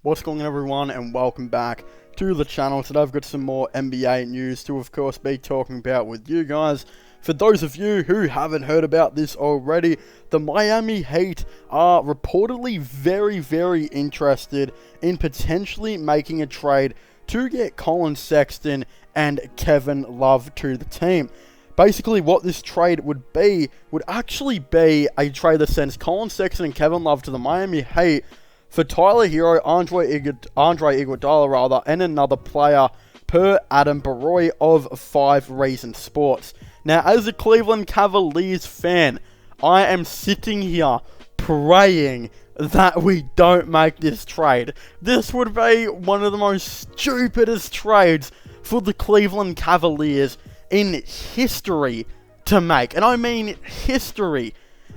What's going on, everyone, and welcome back to the channel. Today I've got some more NBA news to of course be talking about with you guys. For those of you who haven't heard about this already, the Miami Heat are reportedly very interested in potentially making a trade to get Colin Sexton and Kevin Love to the team. Basically, what this trade would actually be a trade that sends Colin Sexton and Kevin Love to the Miami Heat for Tyler Hero, Andre Iguodala, and another player per Adam Baroy of 5 Reason Sports. Now, as a Cleveland Cavaliers fan, I am sitting here praying that we don't make this trade. This would be one of the most stupidest trades for the Cleveland Cavaliers in history to make. And I mean history.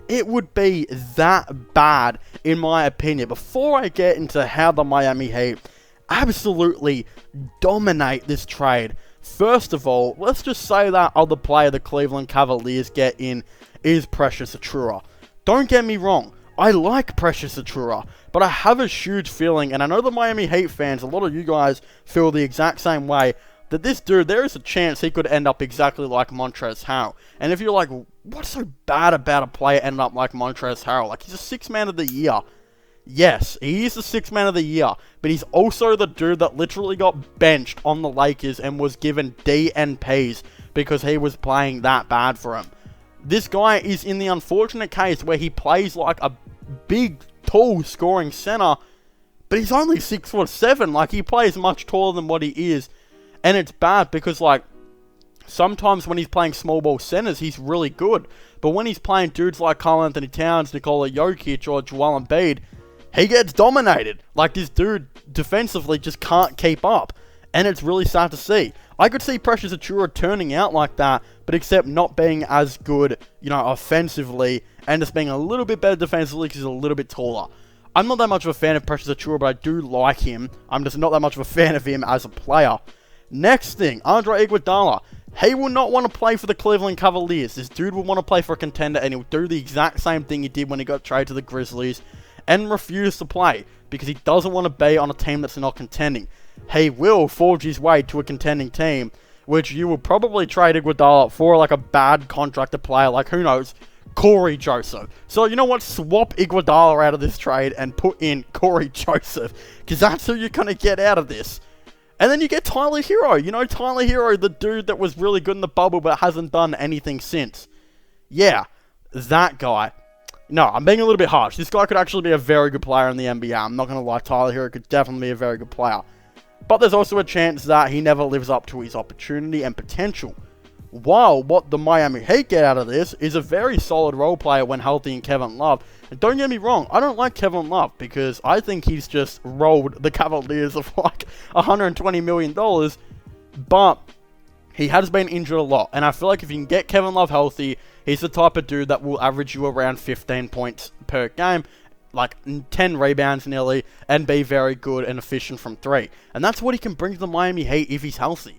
It would be that bad, in my opinion. Before I get into how the Miami Heat absolutely dominate this trade, first of all, let's just say that other player the Cleveland Cavaliers get in is Precious Achiuwa. Don't get me wrong, I like Precious Achiuwa, but I have a huge feeling, and I know the Miami Heat fans, a lot of you guys feel the exact same way, that this dude, there is a chance he could end up exactly like Montrezl Harrell. And if you're like, what's so bad about a player ending up like Montrezl Harrell? Like, he's a 6th man of the year. Yes, he is the 6th man of the year, but he's also the dude that literally got benched on the Lakers and was given DNPs because he was playing that bad for him. This guy is in the unfortunate case where he plays like a big, tall scoring center, but he's only 6'7". Like, he plays much taller than what he is. And it's bad because, like, sometimes when he's playing small ball centers, he's really good. But when he's playing dudes like Karl Anthony Towns, Nikola Jokic, or Joel Embiid, he gets dominated. Like, this dude defensively just can't keep up. And it's really sad to see. I could see Precious Achiuwa turning out like that, but except not being as good, you know, offensively, and just being a little bit better defensively because he's a little bit taller. I'm not that much of a fan of Precious Achiuwa, but I do like him. I'm just not that much of a fan of him as a player. Next thing, Andre Iguodala. He will not want to play for the Cleveland Cavaliers. This dude will want to play for a contender, and he'll do the exact same thing he did when he got traded to the Grizzlies and refuse to play because he doesn't want to be on a team that's not contending. He will forge his way to a contending team, which you will probably trade Iguodala for like a bad contracted player, like, who knows, Corey Joseph. So, you know what? Swap Iguodala out of this trade and put in Corey Joseph, because that's who you're going to get out of this. And then you get Tyler Hero. You know, Tyler Hero, the dude that was really good in the bubble but hasn't done anything since. Yeah, that guy. No, I'm being a little bit harsh. This guy could actually be a very good player in the NBA. I'm not going to lie, Tyler Hero could definitely be a very good player. But there's also a chance that he never lives up to his opportunity and potential. While what the Miami Heat get out of this is a very solid role player when healthy in Kevin Love. And don't get me wrong, I don't like Kevin Love because I think he's just rolled the Cavaliers of like $120 million. But he has been injured a lot. And I feel like if you can get Kevin Love healthy, he's the type of dude that will average you around 15 points per game, like 10 rebounds nearly, and be very good and efficient from 3. And that's what he can bring to the Miami Heat if he's healthy.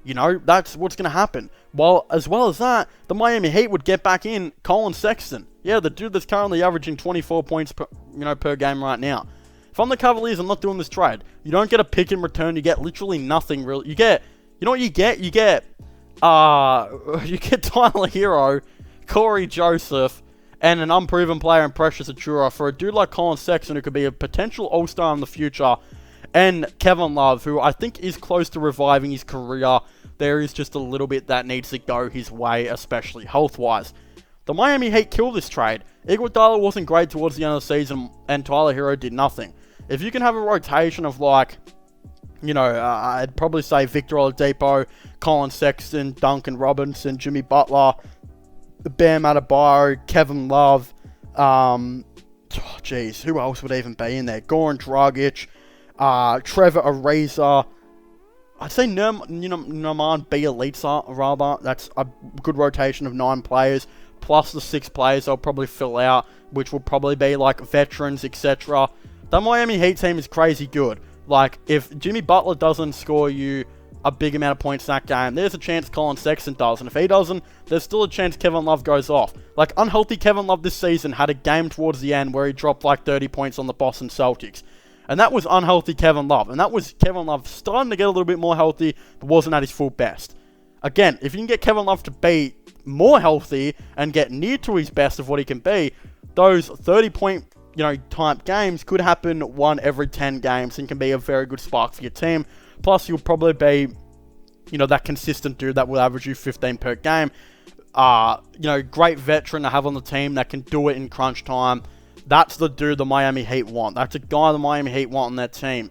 You know, that's what's going to happen. While, as well as that, the Miami Heat would get back in Colin Sexton. Yeah, the dude that's currently averaging 24 points per game right now. If I'm the Cavaliers, I'm not doing this trade. You don't get a pick in return. You get literally nothing real. You get, you know what you get? You get Tyler Hero, Corey Joseph, and an unproven player in Precious Achiuwa for a dude like Colin Sexton who could be a potential all-star in the future. And Kevin Love, who I think is close to reviving his career. There is just a little bit that needs to go his way, especially health-wise. The Miami Heat killed this trade. Iguodala wasn't great towards the end of the season, and Tyler Hero did nothing. If you can have a rotation of, like, you know, I'd probably say Victor Oladipo, Colin Sexton, Duncan Robinson, Jimmy Butler, Bam Adebayo, Kevin Love, who else would even be in there? Goran Dragic, Trevor Ariza, I'd say Nerman Bjelica, rather. That's a good rotation of 9 players, plus the 6 players they'll probably fill out, which will probably be like veterans, etc. The Miami Heat team is crazy good. Like, if Jimmy Butler doesn't score you a big amount of points that game, there's a chance Colin Sexton does, and if he doesn't, there's still a chance Kevin Love goes off. Like, unhealthy Kevin Love this season had a game towards the end where he dropped like 30 points on the Boston Celtics. And that was unhealthy Kevin Love. And that was Kevin Love starting to get a little bit more healthy, but wasn't at his full best. Again, if you can get Kevin Love to be more healthy and get near to his best of what he can be, those 30-point, type games could happen 1 every 10 games and can be a very good spark for your team. Plus, you'll probably be, that consistent dude that will average you 15 per game. Great veteran to have on the team that can do it in crunch time. That's the dude the Miami Heat want. That's a guy the Miami Heat want on their team.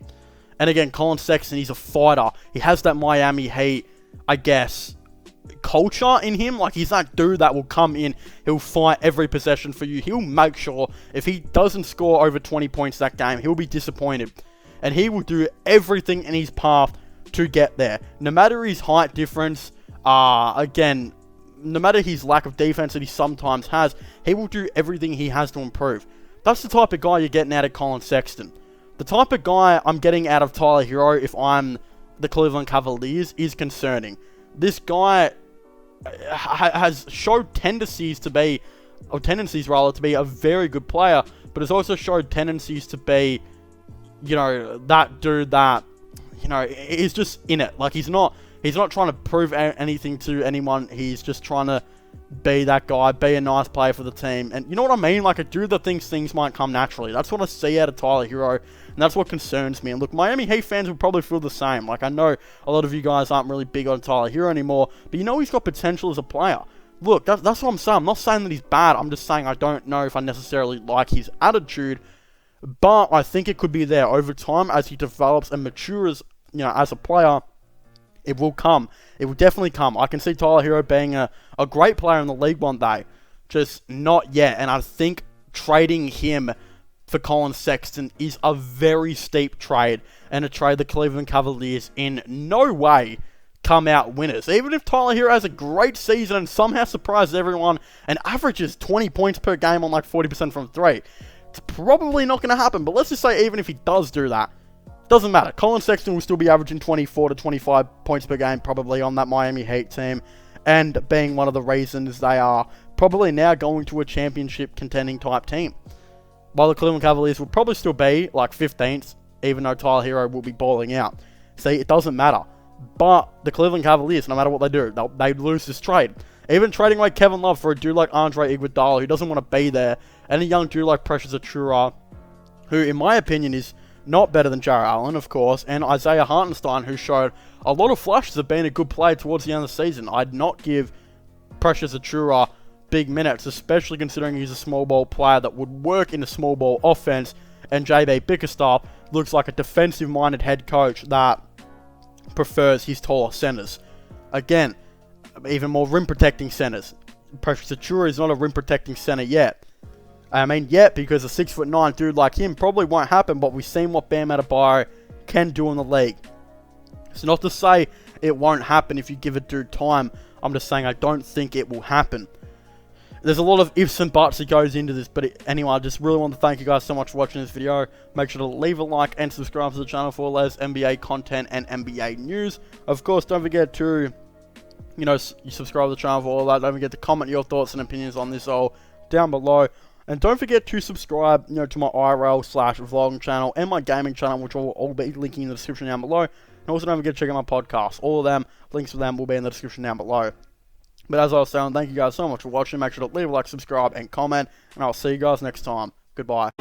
And again, Colin Sexton, he's a fighter. He has that Miami Heat, I guess, culture in him. Like, he's that dude that will come in, he'll fight every possession for you. He'll make sure if he doesn't score over 20 points that game, he'll be disappointed. And he will do everything in his path to get there. No matter his height difference, again, no matter his lack of defense that he sometimes has, he will do everything he has to improve. That's the type of guy you're getting out of Colin Sexton. The type of guy I'm getting out of Tyler Hero if I'm the Cleveland Cavaliers is concerning. This guy has showed tendencies to be a very good player, but has also showed tendencies to be, that dude that, is just in it. Like, he's not trying to prove anything to anyone. He's just trying to be that guy, be a nice player for the team. And you know what I mean? Like, a dude that thinks things might come naturally. That's what I see out of Tyler Hero, and that's what concerns me. And look, Miami Heat fans will probably feel the same. Like, I know a lot of you guys aren't really big on Tyler Hero anymore, but he's got potential as a player. Look, that's what I'm saying. I'm not saying that he's bad. I'm just saying I don't know if I necessarily like his attitude, but I think it could be there over time as he develops and matures, as a player. It will come. It will definitely come. I can see Tyler Hero being a great player in the league one day. Just not yet. And I think trading him for Colin Sexton is a very steep trade. And a trade the Cleveland Cavaliers in no way come out winners. Even if Tyler Hero has a great season and somehow surprises everyone and averages 20 points per game on like 40% from 3. It's probably not going to happen. But let's just say even if he does do that, doesn't matter. Colin Sexton will still be averaging 24 to 25 points per game probably on that Miami Heat team, and being one of the reasons they are probably now going to a championship contending type team. While the Cleveland Cavaliers will probably still be like 15th, even though Tyler Hero will be balling out. See, it doesn't matter. But the Cleveland Cavaliers, no matter what they do, they lose this trade. Even trading like Kevin Love for a dude like Andre Iguodala, who doesn't want to be there, and a young dude like Precious Achiuwa, who in my opinion is not better than Jarrett Allen, of course, and Isaiah Hartenstein, who showed a lot of flashes of being a good player towards the end of the season. I'd not give Precious Achiuwa big minutes, especially considering he's a small ball player that would work in a small ball offense, and JB Bickerstaff looks like a defensive-minded head coach that prefers his taller centers. Again, even more rim-protecting centers. Precious Achiuwa is not a rim-protecting center yet. I mean, yet, because a 6'9" dude like him probably won't happen, but we've seen what Bam Adebayo can do in the league. It's not to say it won't happen if you give a dude time. I'm just saying I don't think it will happen. There's a lot of ifs and buts that goes into this, but anyway, I just really want to thank you guys so much for watching this video. Make sure to leave a like and subscribe to the channel for all those NBA content and NBA news. Of course, don't forget to, you subscribe to the channel for all that. Don't forget to comment your thoughts and opinions on this all down below. And don't forget to subscribe, to my IRL/vlogging channel and my gaming channel, which will all be linking in the description down below. And also don't forget to check out my podcast. All of them, links for them will be in the description down below. But as I was saying, thank you guys so much for watching. Make sure to leave a like, subscribe, and comment. And I'll see you guys next time. Goodbye.